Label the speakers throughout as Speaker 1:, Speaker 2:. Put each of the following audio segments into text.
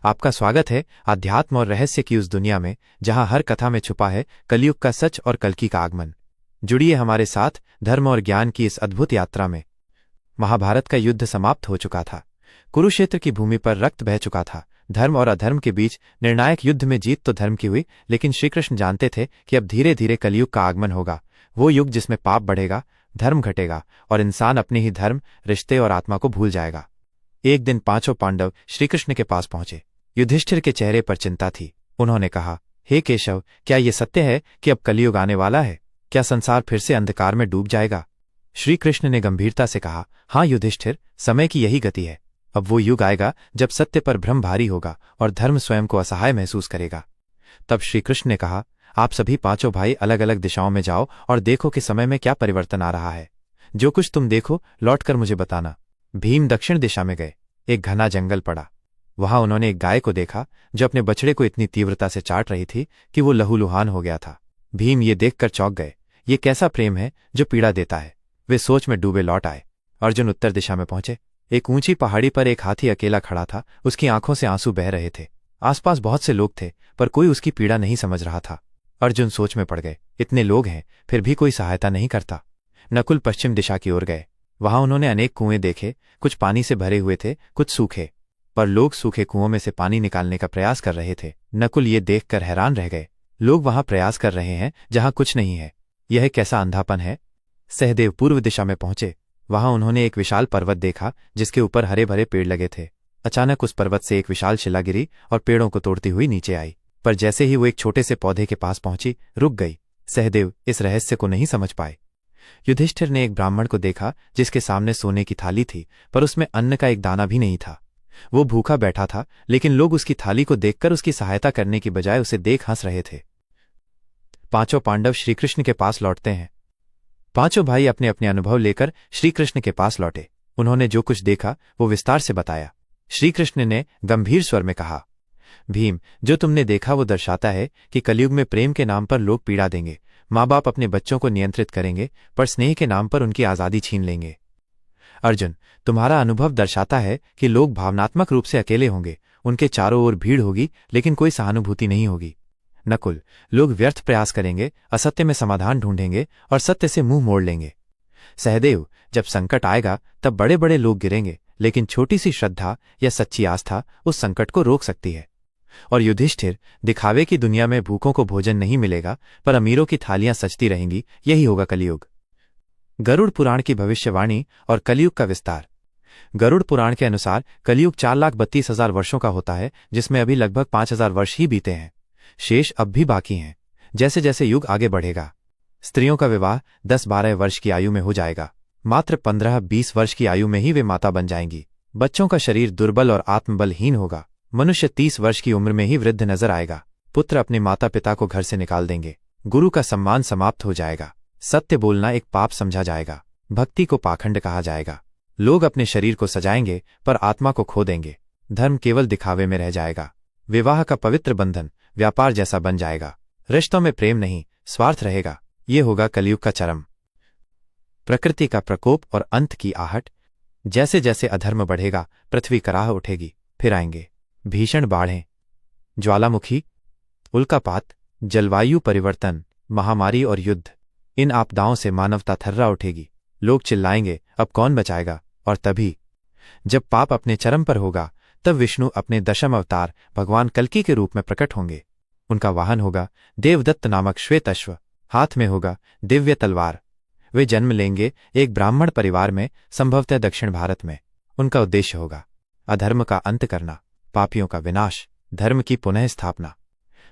Speaker 1: आपका स्वागत है आध्यात्म और रहस्य की उस दुनिया में जहां हर कथा में छुपा है कलयुग का सच और कल्कि का आगमन। जुड़िए हमारे साथ धर्म और ज्ञान की इस अद्भुत यात्रा में। महाभारत का युद्ध समाप्त हो चुका था। कुरुक्षेत्र की भूमि पर रक्त बह चुका था। धर्म और अधर्म के बीच निर्णायक युद्ध में जीत तो धर्म की हुई, लेकिन श्रीकृष्ण जानते थे कि अब धीरे धीरे कलयुग का आगमन होगा। वो युग जिसमें पाप बढ़ेगा, धर्म घटेगा और इंसान अपने ही धर्म, रिश्ते और आत्मा को भूल जाएगा। एक दिन पांचों पांडव श्रीकृष्ण के पास पहुंचे। युधिष्ठिर के चेहरे पर चिंता थी। उन्होंने कहा, हे केशव, क्या ये सत्य है कि अब कलयुग आने वाला है? क्या संसार फिर से अंधकार में डूब जाएगा? श्रीकृष्ण ने गंभीरता से कहा, हाँ युधिष्ठिर, समय की यही गति है। अब वो युग आएगा जब सत्य पर भ्रम भारी होगा और धर्म स्वयं को असहाय महसूस करेगा। तब श्रीकृष्ण ने कहा, आप सभी पांचों भाई अलग अलग दिशाओं में जाओ और देखो कि समय में क्या परिवर्तन आ रहा है। जो कुछ तुम देखो लौटकर मुझे बताना। भीम दक्षिण दिशा में गए। एक घना जंगल पड़ा। वहां उन्होंने एक गाय को देखा जो अपने बछड़े को इतनी तीव्रता से चाट रही थी कि वो लहूलुहान हो गया था। भीम ये देखकर चौंक गए। ये कैसा प्रेम है जो पीड़ा देता है? वे सोच में डूबे लौट आए। अर्जुन उत्तर दिशा में पहुंचे। एक ऊंची पहाड़ी पर एक हाथी अकेला खड़ा था। उसकी आंखों से आंसू बह रहे थे। आसपास बहुत से लोग थे पर कोई उसकी पीड़ा नहीं समझ रहा था। अर्जुन सोच में पड़ गए। इतने लोग हैं फिर भी कोई सहायता नहीं करता। नकुल पश्चिम दिशा की ओर गए। वहां उन्होंने अनेक कुएं देखे। कुछ पानी से भरे हुए थे, कुछ सूखे, पर लोग सूखे कुओं में से पानी निकालने का प्रयास कर रहे थे। नकुल ये देखकर हैरान रह गए। लोग वहां प्रयास कर रहे हैं जहां कुछ नहीं है। यह कैसा अंधापन है? सहदेव पूर्व दिशा में पहुंचे। वहां उन्होंने एक विशाल पर्वत देखा जिसके ऊपर हरे भरे पेड़ लगे थे। अचानक उस पर्वत से एक विशाल शिला गिरी और पेड़ों को तोड़ती हुई नीचे आई। पर जैसे ही वो एक छोटे से पौधे के पास पहुंची, रुक गई। सहदेव इस रहस्य को नहीं समझ पाए। युधिष्ठिर ने एक ब्राह्मण को देखा जिसके सामने सोने की थाली थी, पर उसमें अन्न का एक दाना भी नहीं था। वो भूखा बैठा था, लेकिन लोग उसकी थाली को देखकर उसकी सहायता करने की बजाय उसे देख हंस रहे थे। पांचों पांडव श्रीकृष्ण के पास लौटते हैं। पांचों भाई अपने अपने अनुभव लेकर श्रीकृष्ण के पास लौटे। उन्होंने जो कुछ देखा वो विस्तार से बताया। श्रीकृष्ण ने गंभीर स्वर में कहा, भीम, जो तुमने देखा वो दर्शाता है कि कलयुग में प्रेम के नाम पर लोग पीड़ा देंगे। माँ बाप अपने बच्चों को नियंत्रित करेंगे पर स्नेह के नाम पर उनकी आज़ादी छीन लेंगे। अर्जुन, तुम्हारा अनुभव दर्शाता है कि लोग भावनात्मक रूप से अकेले होंगे। उनके चारों ओर भीड़ होगी लेकिन कोई सहानुभूति नहीं होगी। नकुल, लोग व्यर्थ प्रयास करेंगे, असत्य में समाधान ढूंढेंगे और सत्य से मुंह मोड़ लेंगे। सहदेव, जब संकट आएगा तब बड़े बड़े लोग गिरेंगे, लेकिन छोटी सी श्रद्धा या सच्ची आस्था उस संकट को रोक सकती है। और युधिष्ठिर, दिखावे की दुनिया में भूखों को भोजन नहीं मिलेगा पर अमीरों की थालियां सजती रहेंगी। यही होगा कलयुग। गरुड़ पुराण की भविष्यवाणी और कलयुग का विस्तार। गरुड़ पुराण के अनुसार कलयुग 4,32,000 वर्षों का होता है, जिसमें अभी लगभग 5,000 वर्ष ही बीते हैं। शेष अब भी बाकी हैं। जैसे जैसे युग आगे बढ़ेगा, स्त्रियों का विवाह 10-12 वर्ष की आयु में हो जाएगा। मात्र 15-20 वर्ष की आयु में ही वे माता बन जाएंगी। बच्चों का शरीर दुर्बल और आत्मबलहीन होगा। मनुष्य 30 वर्ष की उम्र में ही वृद्ध नजर आएगा। पुत्र अपने माता पिता को घर से निकाल देंगे। गुरु का सम्मान समाप्त हो जाएगा। सत्य बोलना एक पाप समझा जाएगा। भक्ति को पाखंड कहा जाएगा। लोग अपने शरीर को सजाएंगे पर आत्मा को खो देंगे। धर्म केवल दिखावे में रह जाएगा। विवाह का पवित्र बंधन व्यापार जैसा बन जाएगा। रिश्तों में प्रेम नहीं, स्वार्थ रहेगा। ये होगा कलयुग का चरम। प्रकृति का प्रकोप और अंत की आहट। जैसे जैसे अधर्म बढ़ेगा, पृथ्वी कराह उठेगी। फिर आएंगे भीषण बाढ़ें, ज्वालामुखी, उल्कापात, जलवायु परिवर्तन, महामारी और युद्ध। इन आपदाओं से मानवता थर्रा उठेगी। लोग चिल्लाएंगे, अब कौन बचाएगा? और तभी जब पाप अपने चरम पर होगा, तब विष्णु अपने दशम अवतार भगवान कल्कि के रूप में प्रकट होंगे। उनका वाहन होगा देवदत्त नामक श्वेत अश्व। हाथ में होगा दिव्य तलवार। वे जन्म लेंगे एक ब्राह्मण परिवार में, संभवतः दक्षिण भारत में। उनका उद्देश्य होगा अधर्म का अंत करना, पापियों का विनाश, धर्म की पुनः स्थापना।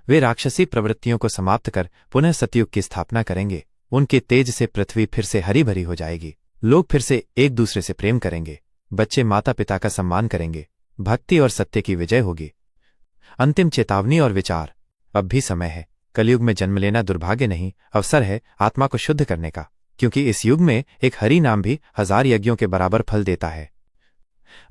Speaker 1: वे राक्षसी प्रवृत्तियों को समाप्त कर पुनः सतयुग की स्थापना करेंगे। उनके तेज से पृथ्वी फिर से हरी भरी हो जाएगी। लोग फिर से एक दूसरे से प्रेम करेंगे। बच्चे माता पिता का सम्मान करेंगे। भक्ति और सत्य की विजय होगी। अंतिम चेतावनी और विचार। अब भी समय है। कलयुग में जन्म लेना दुर्भाग्य नहीं, अवसर है आत्मा को शुद्ध करने का, क्योंकि इस युग में एक हरि नाम भी 1000 यज्ञों के बराबर फल देता है।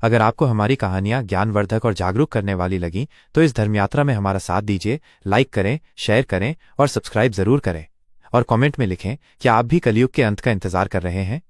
Speaker 1: अगर आपको हमारी कहानियां ज्ञानवर्धक और जागरूक करने वाली लगी तो इस धर्मयात्रा में हमारा साथ दीजिए। लाइक करें, शेयर करें और सब्सक्राइब जरूर करें। और कमेंट में लिखें, क्या आप भी कलयुग के अंत का इंतजार कर रहे हैं?